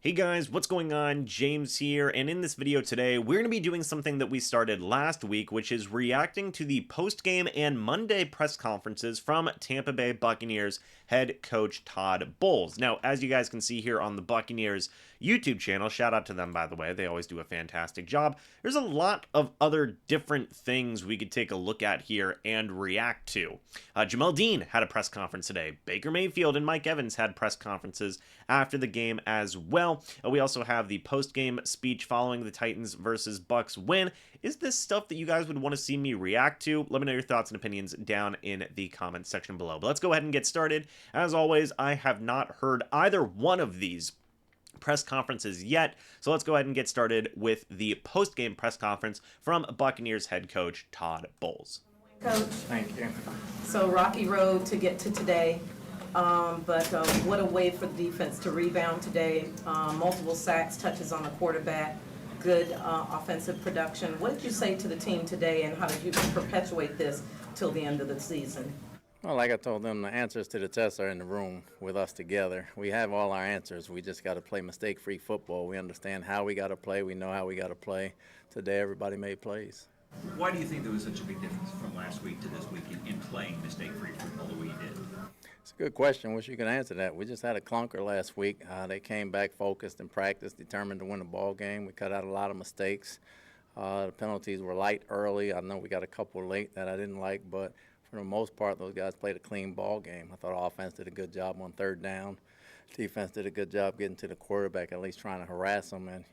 Hey guys, what's going on? James here, and in this video today, we're going to be doing something that we started last week, which is reacting to the post-game and Monday press conferences from Tampa Bay Buccaneers head coach Todd Bowles. Now, as you guys can see here on the Buccaneers YouTube channel, shout out to them, by the way, they always do a fantastic job. There's a lot of other different things we could take a look at here and react to. Jamel Dean had a press conference today. Baker Mayfield and Mike Evans had press conferences after the game as well. We also have the post-game speech following the Titans versus Bucs win. Is this stuff that you guys would want to see me react to? Let me know your thoughts and opinions down in the comments section below. But let's go ahead and get started. As always, I have not heard either one of these press conferences yet, so let's go ahead and get started with the post-game press conference from Buccaneers head coach Todd Bowles. Coach. Thank you. So rocky road to get to today, but what a way for the defense to rebound today. Multiple sacks, touches on the quarterback, good offensive production. What did you say to the team today, and how did you perpetuate this till the end of the season? Well, like I told them, the answers to the tests are in the room with us together. We have all our answers. We just got to play mistake-free football. We understand how we got to play. We know how we got to play. Today, everybody made plays. Why do you think there was such a big difference from last week to this week in playing mistake-free football the way you did? It's a good question. Wish you could answer that. We just had a clunker last week. They came back focused and practiced, determined to win the ball game. We cut out a lot of mistakes. The penalties were light early. I know we got a couple late that I didn't like, but for the most part, those guys played a clean ball game. I thought offense did a good job on third down. Defense did a good job getting to the quarterback, at least trying to harass him, and,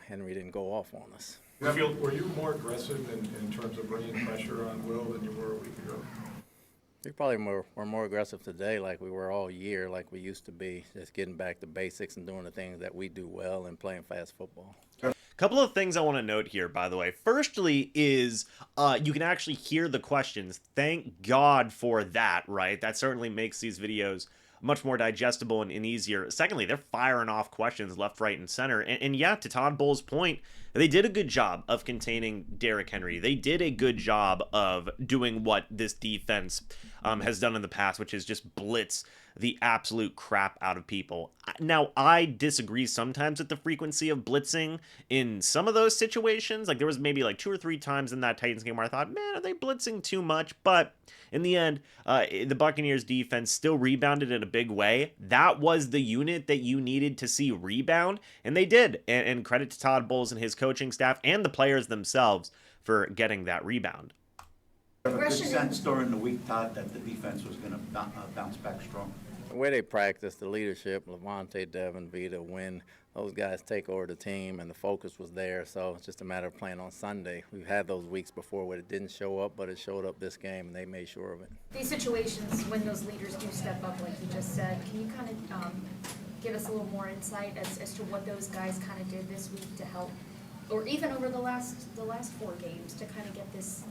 Henry didn't go off on us. Were you more aggressive in terms of bringing pressure on Will than you were a week ago? We probably were more aggressive today like we were all year, like we used to be, just getting back to basics and doing the things that we do well and playing fast football. Couple of things I want to note here, by the way. Firstly is you can actually hear the questions. Thank God for that, right? That certainly makes these videos much more digestible and easier. Secondly, they're firing off questions left, right, and center. And yeah, to Todd Bowles' point, they did a good job of containing Derrick Henry. They did a good job of doing what this defense has done in the past, which is just blitz the absolute crap out of people. Now, I disagree sometimes with the frequency of blitzing in some of those situations. Like, there was maybe like 2 or 3 times in that Titans game where I thought, man, are they blitzing too much? But in the end, the Buccaneers defense still rebounded in a big way. That was the unit that you needed to see rebound, and they did. And credit to Todd Bowles and his coaching staff and the players themselves for getting that rebound. A good sense during the week, Todd, that the defense was going to bounce back strong. The way they practice, the leadership, Levante, Devin, Vita, Wynn, those guys take over the team, and the focus was there. So it's just a matter of playing on Sunday. We've had those weeks before where it didn't show up, but it showed up this game, and they made sure of it. These situations, when those leaders do step up, like you just said, can you kind of give us a little more insight as to what those guys kind of did this week to help, or even over the last 4 games, to kind of get this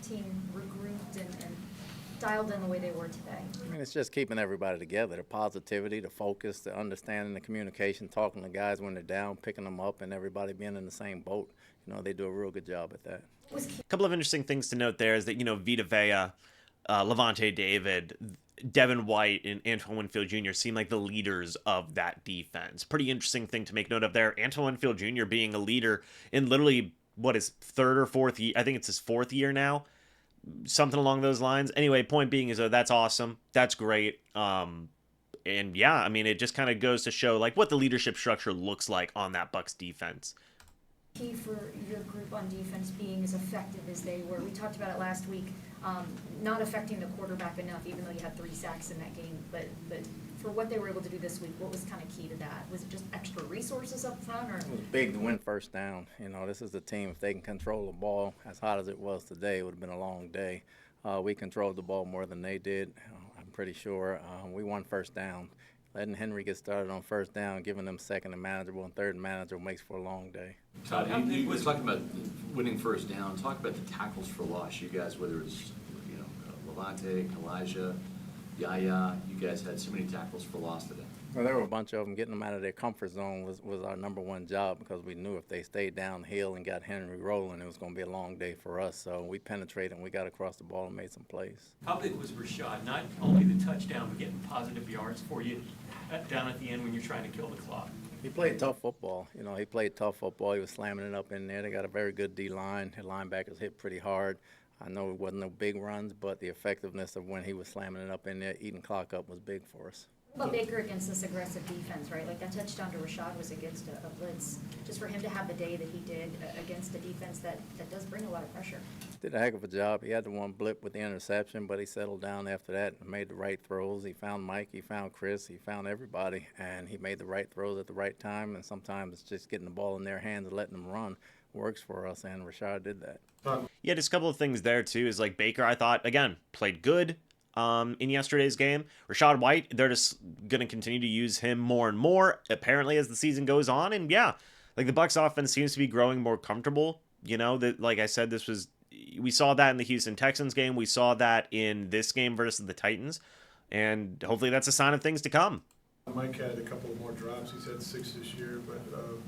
team regrouped and dialed in the way they were today? I mean, it's just keeping everybody together, the positivity, the focus, the understanding, the communication, talking to guys when they're down, picking them up, and everybody being in the same boat. They do a real good job at that. A couple of interesting things to note there is that, Vita Vea, Levante David, Devin White, and Antoine Winfield Jr. seem like the leaders of that defense. Pretty interesting thing to make note of there. Antoine Winfield Jr. being a leader in literally, his 3rd or 4th year? I think it's his 4th year now. Something along those lines. Anyway, point being is that's awesome. That's great. And yeah, I mean, it just kind of goes to show like what the leadership structure looks like on that Bucs defense. Key for your group on defense being as effective as they were. We talked about it last week, not affecting the quarterback enough, even though you had 3 sacks in that game. But for what they were able to do this week, what was kind of key to that? Was it just extra resources up front, or? It was big to win first down. This is the team. If they can control the ball as hot as it was today, it would have been a long day. We controlled the ball more than they did. I'm pretty sure we won first down. Letting Henry get started on first down, giving them second and manageable and third and manageable makes for a long day. Todd, you was talking about winning first down. Talk about the tackles for loss. You guys, whether it's Levante, Elijah, Yaya, you guys had so many tackles for loss today. Well, there were a bunch of them. Getting them out of their comfort zone was our #1 job, because we knew if they stayed downhill and got Henry rolling, it was going to be a long day for us. So we penetrated and we got across the ball and made some plays. How big was Rashad, not only the touchdown, but getting positive yards for you down at the end when you're trying to kill the clock? He played tough football. You know, he played tough football. He was slamming it up in there. They got a very good D-line. The linebackers hit pretty hard. I know it wasn't no big runs, but the effectiveness of when he was slamming it up in there, eating clock up, was big for us. Well, Baker against this aggressive defense, right? Like that touchdown to Rashad was against a blitz. Just for him to have the day that he did against a defense that does bring a lot of pressure. Did a heck of a job. He had the one blip with the interception, but he settled down after that and made the right throws. He found Mike, he found Chris, he found everybody, and he made the right throws at the right time. And sometimes it's just getting the ball in their hands and letting them run works for us, and Rashad did that. Yeah, just a couple of things there too. Is like Baker, I thought again played good in yesterday's game. Rashad White, they're just gonna continue to use him more and more apparently as the season goes on. And yeah, like the Bucs offense seems to be growing more comfortable. You know that, like I said, we saw that in the Houston Texans game. We saw that in this game versus the Titans, and hopefully that's a sign of things to come. Mike had a couple more drops. He's had 6 this year, but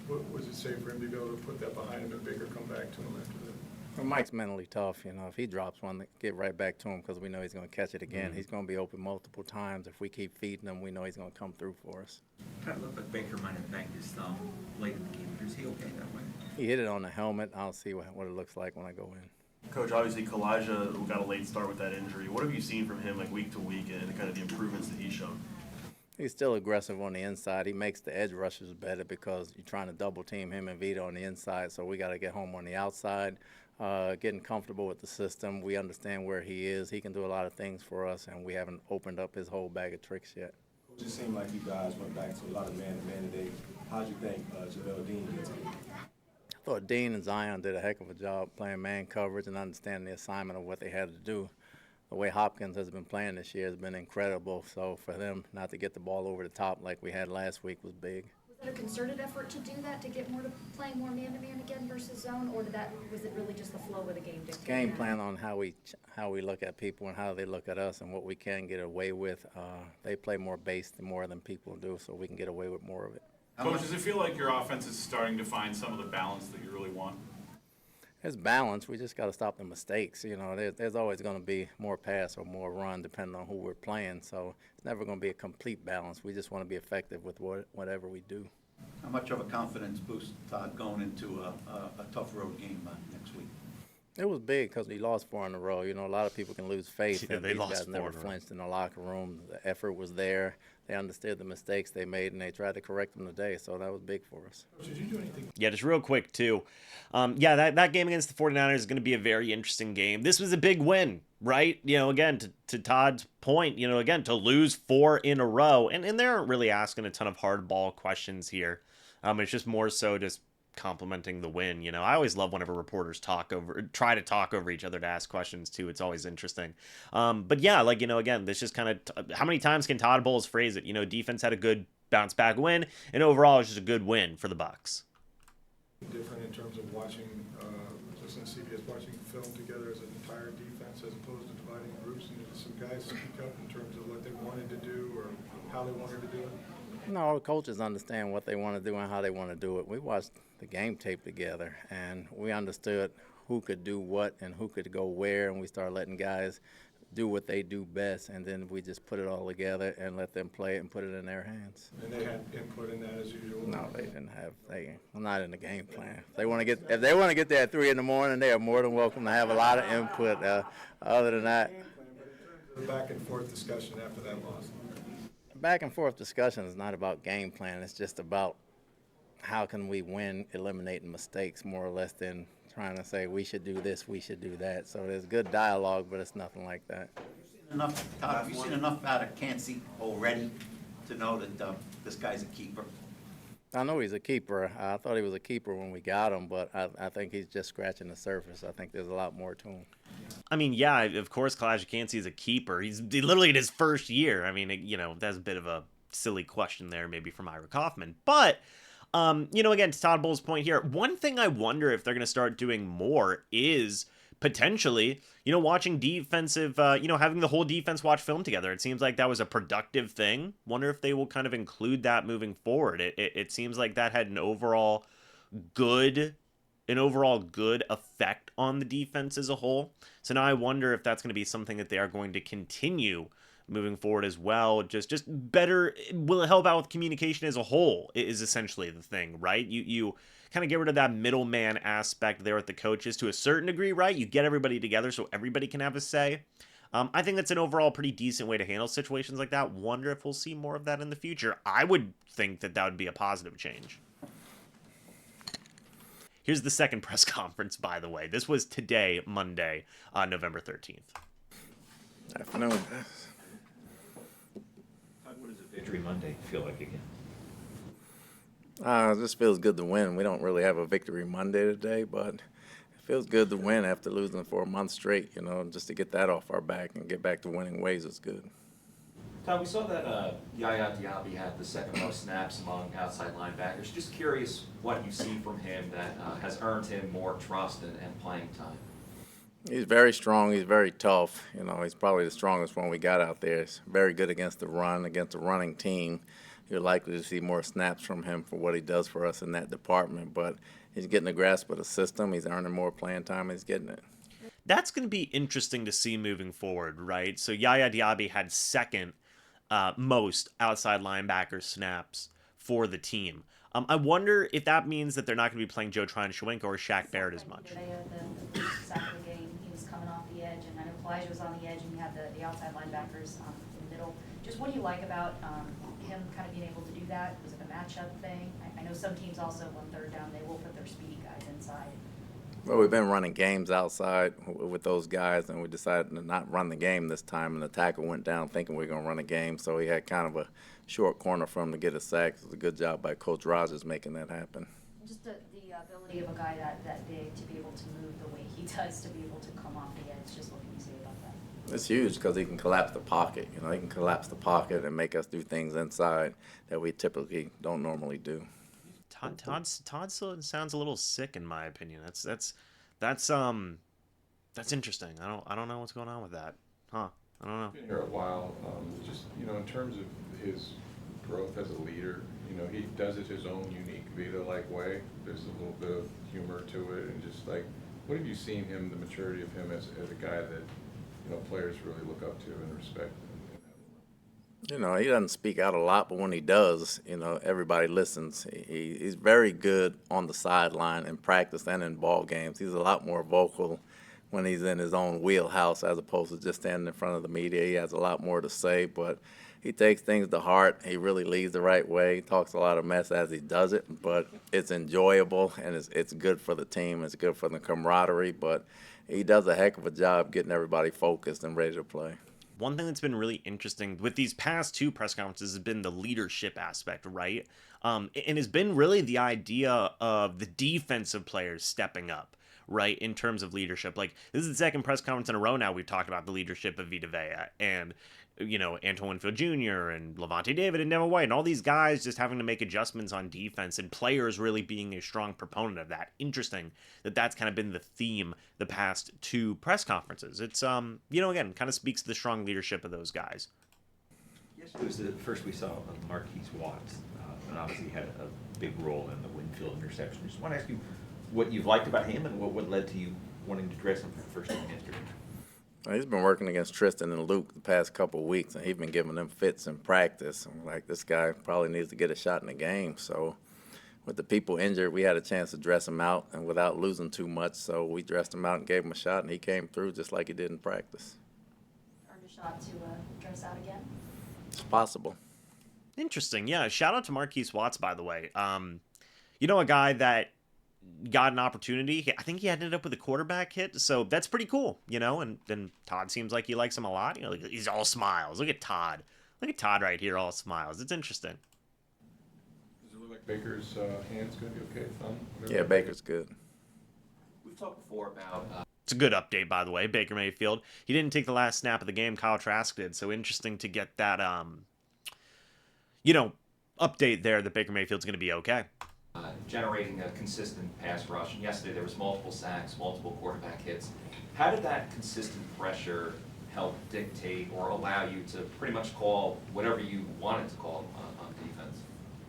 what was it say for him to be able to put that behind him and Baker come back to him after that? Well, Mike's mentally tough. You know, if he drops one, get right back to him because we know he's going to catch it again. He's going to be open multiple times. If we keep feeding him, we know he's going to come through for us. Kind of looked like Baker might have banged his thumb late in the game. Is he okay that way? He hit it on the helmet. I'll see what it looks like when I go in. Coach, obviously Kalijah got a late start with that injury. What have you seen from him like week to week and kind of the improvements that he's shown? He's still aggressive on the inside. He makes the edge rushers better because you're trying to double team him and Vito on the inside. So we got to get home on the outside, getting comfortable with the system. We understand where he is. He can do a lot of things for us, and we haven't opened up his whole bag of tricks yet. It just seemed like you guys went back to a lot of man-to-man today. How'd you think JaVale Dean did today? I thought Dean and Zion did a heck of a job playing man coverage and understanding the assignment of what they had to do. The way Hopkins has been playing this year has been incredible. So for them not to get the ball over the top like we had last week was big. Was it a concerted effort to do that, to get more to playing more man-to-man again versus zone, or was it really just the flow of the game dictating Game that? plan on how we look at people and how they look at us and what we can get away with. They play more base more than people do, so we can get away with more of it. Coach, does it feel like your offense is starting to find some of the balance that you really want? There's balance. We just got to stop the mistakes. You know, there's always going to be more pass or more run depending on who we're playing. So it's never going to be a complete balance. We just want to be effective with whatever we do. How much of a confidence boost, Todd, going into a tough road game next week? It was big because we lost 4 in a row. You know, a lot of people can lose faith. Yeah, and they these lost guys 4 never in a row. flinched in the locker room. The effort was there. They understood the mistakes they made, and they tried to correct them today. So that was big for us. Did you do anything? Yeah, just real quick, too. That game against the 49ers is going to be a very interesting game. This was a big win, right? You know, again, to Todd's point, you know, again, to lose 4 in a row. And they aren't really asking a ton of hard ball questions here. It's just more so just complimenting the win. You know, I always love whenever reporters try to talk over each other to ask questions, too. It's always interesting. But yeah, like, you know, again, this just kind of, how many times can Todd Bowles phrase it? You know, defense had a good bounce back win, and overall, it's just a good win for the Bucs. Different in terms of watching, just in CBS, watching film together as an entire defense as opposed to dividing groups, and did some guys speak up in terms of what they wanted to do or how they wanted to do it? No, coaches understand what they want to do and how they want to do it. We watched the game tape together, and we understood who could do what and who could go where, and we started letting guys do what they do best, and then we just put it all together and let them play it and put it in their hands. And they had input in that as usual? No, they didn't have. I'm not in the game plan. If they want to get there at 3 in the morning, they are more than welcome to have a lot of input. Other than that, The back and forth discussion after that loss. back and forth discussion is not about game plan. It's just about how can we win, eliminating mistakes more or less than trying to say we should do this, we should do that. So there's good dialogue, but it's nothing like that. Todd, have you seen enough out of Cansey already to know that this guy's a keeper? I know he's a keeper. I thought he was a keeper when we got him, but I think he's just scratching the surface. I think there's a lot more to him. I mean, yeah, of course, Kalijah Kancey is a keeper. He's literally in his first year. I mean, you know, that's a bit of a silly question there, maybe from Ira Kaufman. But, you know, again, to Todd Bowles' point here, one thing I wonder if they're going to start doing more is potentially, you know, watching defensive, you know, having the whole defense watch film together. It seems like that was a productive thing. Wonder if they will kind of include that moving forward. It seems like that had an overall good effect on the defense as a whole. So now I wonder if that's going to be something that they are going to continue moving forward as well. Just better, will it help out with communication as a whole is essentially the thing, right? You kind of get rid of that middleman aspect there with the coaches to a certain degree, right? You get everybody together so everybody can have a say. I think that's an overall pretty decent way to handle situations like that. Wonder if we'll see more of that in the future. I would think that that would be a positive change. Here's the second press conference, by the way. This was today, Monday, November 13th. Afternoon. What does a victory Monday feel like again? It just feels good to win. We don't really have a victory Monday today, but it feels good to win after losing for a month straight, you know, just to get that off our back and get back to winning ways is good. Tom, we saw that Yaya Diaby had the second most snaps among outside linebackers. Just curious what you see from him that has earned him more trust and playing time. He's very strong. He's very tough. You know, he's probably the strongest one we got out there. He's very good against the run, against a running team. You're likely to see more snaps from him for what he does for us in that department. But he's getting a grasp of the system. He's earning more playing time. He's getting it. That's going to be interesting to see moving forward, right? So Yaya Diaby had second most outside linebacker snaps for the team. I wonder if that means that they're not going to be playing Joe Tryon-Shoyinka or Shaq Barrett as much. The first sack of the game, he was coming off the edge, and I know Elijah was on the edge, and you had the outside linebackers in the middle. Just what do you like about him kind of being able to do that? Was it a matchup thing? I know some teams also, on third down, they will put their speedy guys inside. Well, we've been running games outside with those guys, and we decided to not run the game this time, and the tackle went down thinking we were going to run a game, so he had kind of a short corner for him to get a sack. It was a good job by Coach Rogers making that happen. Just the ability of a guy that big to be able to move the way he does, to be able to come off the edge, just what can you say about that? It's huge because he can collapse the pocket. You know, he can collapse the pocket and make us do things inside that we typically don't normally do. Todd still sounds a little sick in my opinion. That's interesting. I don't know what's going on with that. I don't know. Been here a while. Just in terms of his growth as a leader, he does it his own unique Vita-like way. There's a little bit of humor to it, and just like, what have you seen him, the maturity of him as a guy that players really look up to and respect? You know, he doesn't speak out a lot, but when he does, everybody listens. He's very good on the sideline in practice and in ball games. He's a lot more vocal when he's in his own wheelhouse as opposed to just standing in front of the media. He has a lot more to say, but he takes things to heart. He really leads the right way. He talks a lot of mess as he does it, but it's enjoyable, and it's good for the team. It's good for the camaraderie, but he does a heck of a job getting everybody focused and ready to play. One thing that's been really interesting with these past two press conferences has been the leadership aspect, right? And has been really the idea of the defensive players stepping up, right, in terms of leadership. Like, this is the second press conference in a row now we've talked about the leadership of Vita Vea and, Antoine Winfield Jr. and Levante David and Devin White and all these guys just having to make adjustments on defense and players really being a strong proponent of that. Interesting that that's kind of been the theme the past two press conferences. It's, again, kind of speaks to the strong leadership of those guys. Yesterday was the first we saw of Marquise Watts, and obviously he had a big role in the Winfield interception. Just want to ask you what you've liked about him and what led to you wanting to dress him for the first time yesterday. He's been working against Tristan and Luke the past couple of weeks, and he's been giving them fits in practice. I'm like, this guy probably needs to get a shot in the game. So with the people injured, we had a chance to dress him out and without losing too much. So we dressed him out and gave him a shot, and he came through just like he did in practice. Earned a shot to dress out again? It's possible. Interesting. Yeah, shout out to Marquise Watts, by the way. A guy that got an opportunity. I think he ended up with a quarterback hit, so that's pretty cool, and then Todd seems like he likes him a lot. He's all smiles. Look at Todd right here, all smiles. It's interesting. Does it look like Baker's hand's going to be okay? Thumb? Yeah, Baker's good. We've talked before about It's a good update, by the way. Baker Mayfield, he didn't take the last snap of the game. Kyle Trask did, so interesting to get that update there that Baker Mayfield's going to be okay. generating a consistent pass rush. And yesterday there was multiple sacks, multiple quarterback hits. How did that consistent pressure help dictate or allow you to pretty much call whatever you wanted to call on defense?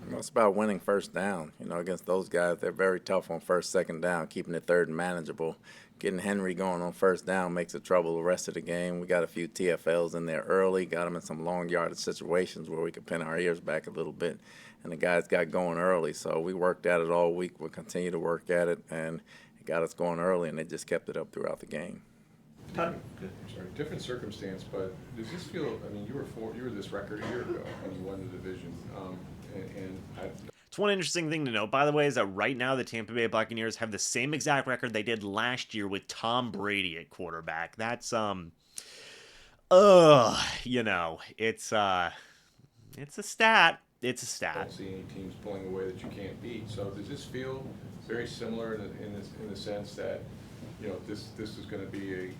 Well, it's about winning first down. Against those guys, they're very tough on first, second down, keeping it third and manageable. Getting Henry going on first down makes it trouble the rest of the game. We got a few TFLs in there early, got them in some long yardage situations where we could pin our ears back a little bit, and the guys got going early. So we worked at it all week. We'll continue to work at it, and it got us going early, and they just kept it up throughout the game. Sorry, different circumstance, but does this feel? I mean, you were this record a year ago when you won the division, It's one interesting thing to note, by the way, is that right now the Tampa Bay Buccaneers have the same exact record they did last year with Tom Brady at quarterback. That's it's a stat. It's a I stat. don't see any teams pulling away that you can't beat. So does this feel very similar in the sense that this is going to be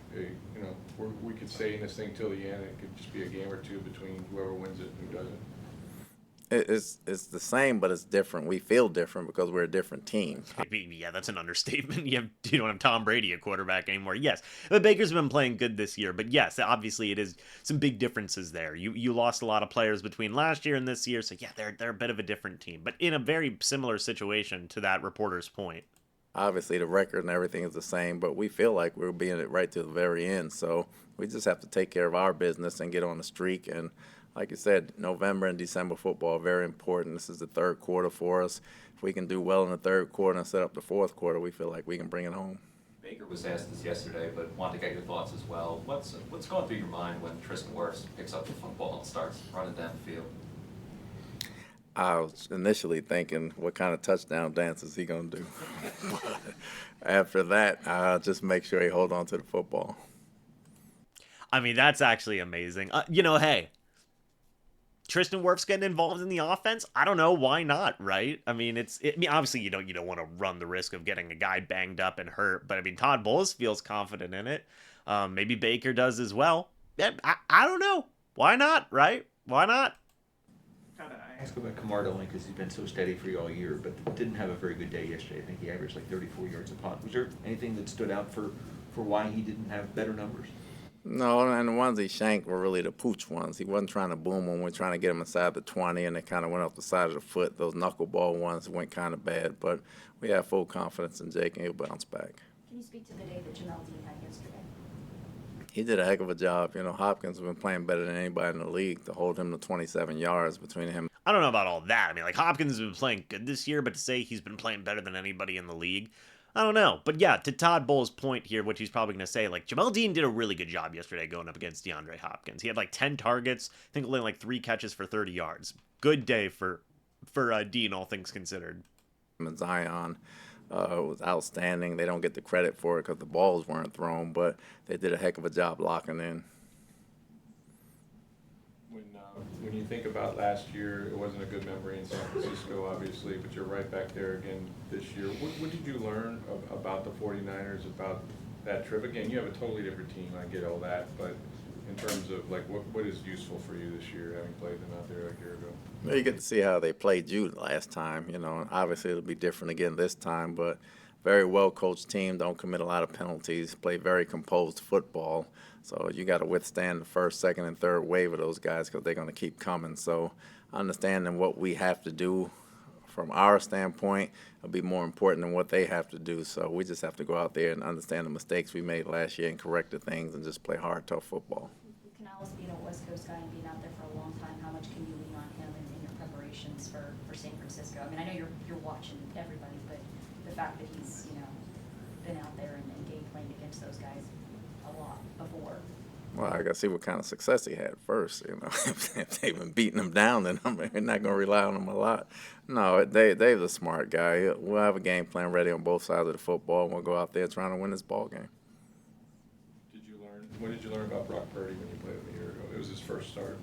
we could stay in this thing till the end. It could just be a game or two between whoever wins it and who doesn't. It's the same, but it's different. We feel different because we're a different team. I mean, yeah, that's an understatement. You don't have Tom Brady at quarterback anymore. Yes, the Baker's been playing good this year, but yes, obviously it is some big differences there. You lost a lot of players between last year and this year, so yeah, they're a bit of a different team, but in a very similar situation to that reporter's point. Obviously, the record and everything is the same, but we feel like we're being it right to the very end. So we just have to take care of our business and get on the streak. And like you said, November and December football are very important. This is the third quarter for us. If we can do well in the third quarter and set up the fourth quarter, we feel like we can bring it home. Baker was asked this yesterday, but wanted to get your thoughts as well. What's going through your mind when Tristan Wirfs picks up the football and starts running down the field? I was initially thinking, what kind of touchdown dance is he going to do? After that, I'll just make sure he hold on to the football. I mean, that's actually amazing. Hey, Tristan Wirfs getting involved in the offense? I don't know, why not, right? I mean, obviously you don't want to run the risk of getting a guy banged up and hurt, but I mean, Todd Bowles feels confident in it. Maybe Baker does as well. Yeah, I don't know. Why not, right? Why not? I ask about Camardo only because he's been so steady for you all year, but didn't have a very good day yesterday. I think he averaged like 34 yards a pop. Was there anything that stood out for why he didn't have better numbers? No, and the ones he shanked were really the pooch ones. He wasn't trying to boom them. We're trying to get him inside the 20, and they kind of went off the side of the foot. Those knuckleball ones went kind of bad, but we have full confidence in Jake, and he'll bounce back. Can you speak to the day that Jamel Dean had yesterday? He did a heck of a job. Hopkins has been playing better than anybody in the league to hold him to 27 yards between him. I don't know about all that. I mean, like, Hopkins has been playing good this year, but to say he's been playing better than anybody in the league, I don't know. But yeah, to Todd Bowles' point here, which he's probably going to say, like, Jamel Dean did a really good job yesterday going up against DeAndre Hopkins. He had like 10 targets, I think only like 3 catches for 30 yards. Good day for Dean, all things considered. Zion was outstanding. They don't get the credit for it because the balls weren't thrown, but they did a heck of a job locking in. When you think about last year, it wasn't a good memory in San Francisco, obviously, but you're right back there again this year. What did you learn about the 49ers, about that trip? Again, you have a totally different team, I get all that, but in terms of, like, what is useful for you this year, having played them out there like a year ago? Well, you get to see how they played you last time, Obviously, it'll be different again this time, but very well-coached team, don't commit a lot of penalties, play very composed football. So you got to withstand the first, second, and third wave of those guys because they're going to keep coming. So understanding what we have to do from our standpoint will be more important than what they have to do. So we just have to go out there and understand the mistakes we made last year and correct the things and just play hard, tough football. Canales being a West Coast guy and being out there for a long time, how much can you lean on him in your preparations for San Francisco? I mean, I know you're watching everybody, but the fact that he's, been out there and game playing against those guys a lot before. Well, I got to see what kind of success he had first. If they've been beating him down, then I'm not going to rely on him a lot. No, Dave's a smart guy. We'll have a game plan ready on both sides of the football, and we'll go out there trying to win this ball game. What did you learn about Brock Purdy when you played him a year ago? It was his first start.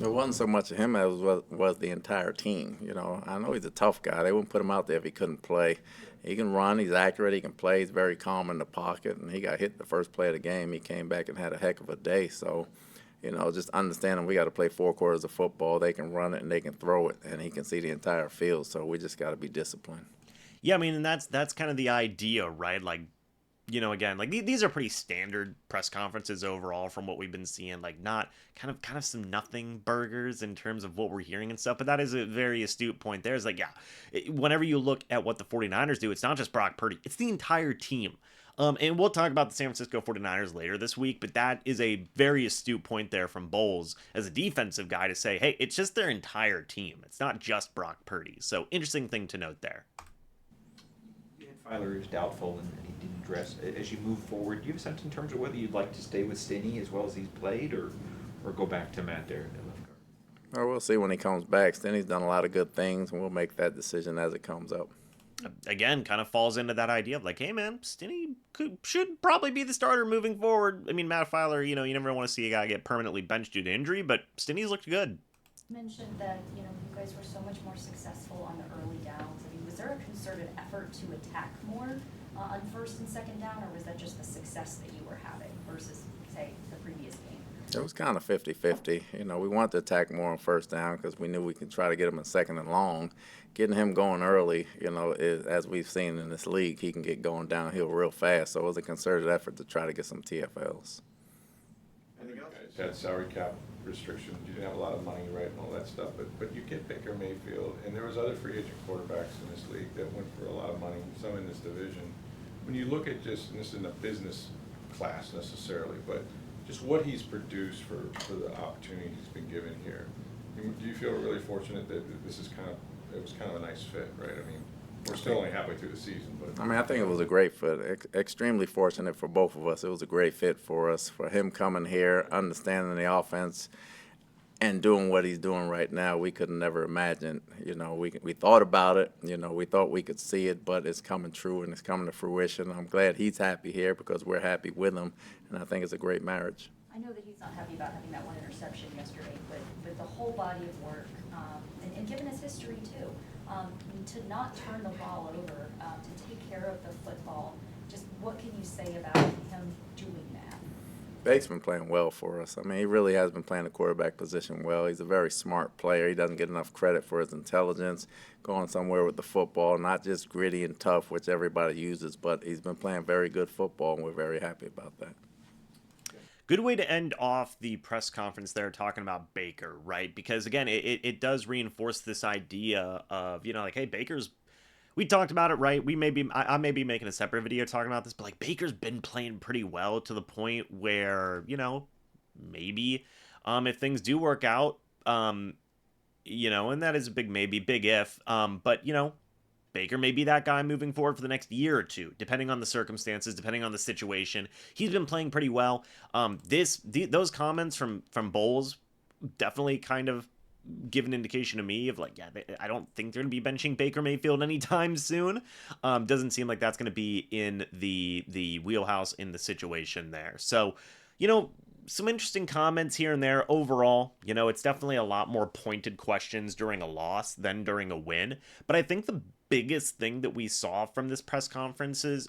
It wasn't so much of him as was the entire team. I know he's a tough guy. They wouldn't put him out there if he couldn't play. He can run. He's accurate. He can play. He's very calm in the pocket. And he got hit the first play of the game. He came back and had a heck of a day. So, just understanding we got to play 4 quarters of football. They can run it and they can throw it, and he can see the entire field. So we just got to be disciplined. Yeah, I mean, and that's kind of the idea, right? Like, you know, again, like these are pretty standard press conferences overall from what we've been seeing, like not kind of some nothing burgers in terms of what we're hearing and stuff. But that is a very astute point there. Is like, yeah, whenever you look at what the 49ers do, it's not just Brock Purdy, it's the entire team. And we'll talk about the San Francisco 49ers later this week, but that is a very astute point there from Bowles as a defensive guy to say, hey, it's just their entire team. It's not just Brock Purdy. So interesting thing to note there. Filer is doubtful and he didn't dress. As you move forward, do you have a sense in terms of whether you'd like to stay with Stinney as well as he's played, or go back to Matt there at left guard? Well, we'll see when he comes back. Stinney's done a lot of good things, and we'll make that decision as it comes up. Again, kind of falls into that idea of like, hey man, Stinney should probably be the starter moving forward. I mean, Matt Filer, you know, you never want to see a guy get permanently benched due to injury, but Stinney's looked good. You mentioned that, you know, you guys were so much more successful on the early downs. I mean, was there a concerted effort to attack more on first and second down, or was that just the success that you were having versus, say, the previous game? It was kind of 50-50. You know, we wanted to attack more on first down because we knew we could try to get him in second and long. Getting him going early, you know, as we've seen in this league, he can get going downhill real fast. So it was a concerted effort to try to get some TFLs. You guys had salary cap restrictions. You didn't have a lot of money, right, and all that stuff. But you get Baker Mayfield, and there was other free agent quarterbacks in this league that went for a lot of money, some in this division. When you look at just, and this isn't a business class necessarily, but just what he's produced for the opportunity he's been given here, do you feel really fortunate that this is it was kind of a nice fit, right? I mean, we're still only halfway through the season, but. I mean, I think it was a great fit. Extremely fortunate for both of us. It was a great fit for us, for him coming here, understanding the offense, and doing what he's doing right now. We could never imagine. You know, we thought about it. You know, we thought we could see it, but it's coming true and it's coming to fruition. I'm glad he's happy here because we're happy with him, and I think it's a great marriage. I know that he's not happy about having that one interception yesterday, but the whole body of work, and given his history too, to not turn the ball over, to take care of the football, just what can you say about him doing that? Bake's been playing well for us. I mean, he really has been playing the quarterback position well. He's a very smart player. He doesn't get enough credit for his intelligence, going somewhere with the football, not just gritty and tough, which everybody uses, but he's been playing very good football, and we're very happy about that. Good way to end off the press conference there talking about Baker, right? Because again, it does reinforce this idea of, you know, like, hey, we talked about it, right? I may be making a separate video talking about this, but like Baker's been playing pretty well to the point where, you know, maybe if things do work out, you know, and that is a big maybe, big if, but you know, Baker may be that guy moving forward for the next year or two, depending on the circumstances, depending on the situation. He's been playing pretty well. Those comments from Bowles definitely kind of give an indication to me of like, yeah, I don't think they're going to be benching Baker Mayfield anytime soon. Doesn't seem like that's going to be in the wheelhouse in the situation there. So, you know, some interesting comments here and there. Overall, you know, it's definitely a lot more pointed questions during a loss than during a win. But I think the biggest thing that we saw from these press conferences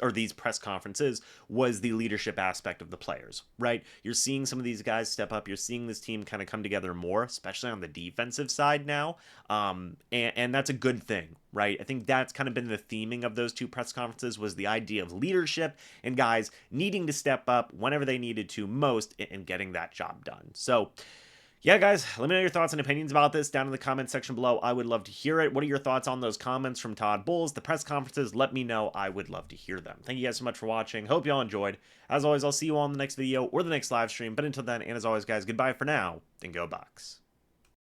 was the leadership aspect of the players, right? You're seeing some of these guys step up. You're seeing this team kind of come together more, especially on the defensive side now. And that's a good thing, right? I think that's kind of been the theming of those two press conferences, was the idea of leadership and guys needing to step up whenever they needed to most and getting that job done. So yeah, guys, let me know your thoughts and opinions about this down in the comment section below. I would love to hear it. What are your thoughts on those comments from Todd Bowles, the press conferences? Let me know. I would love to hear them. Thank you guys so much for watching. Hope you all enjoyed. As always, I'll see you all in the next video or the next live stream. But until then, and as always, guys, goodbye for now, and go Bucs.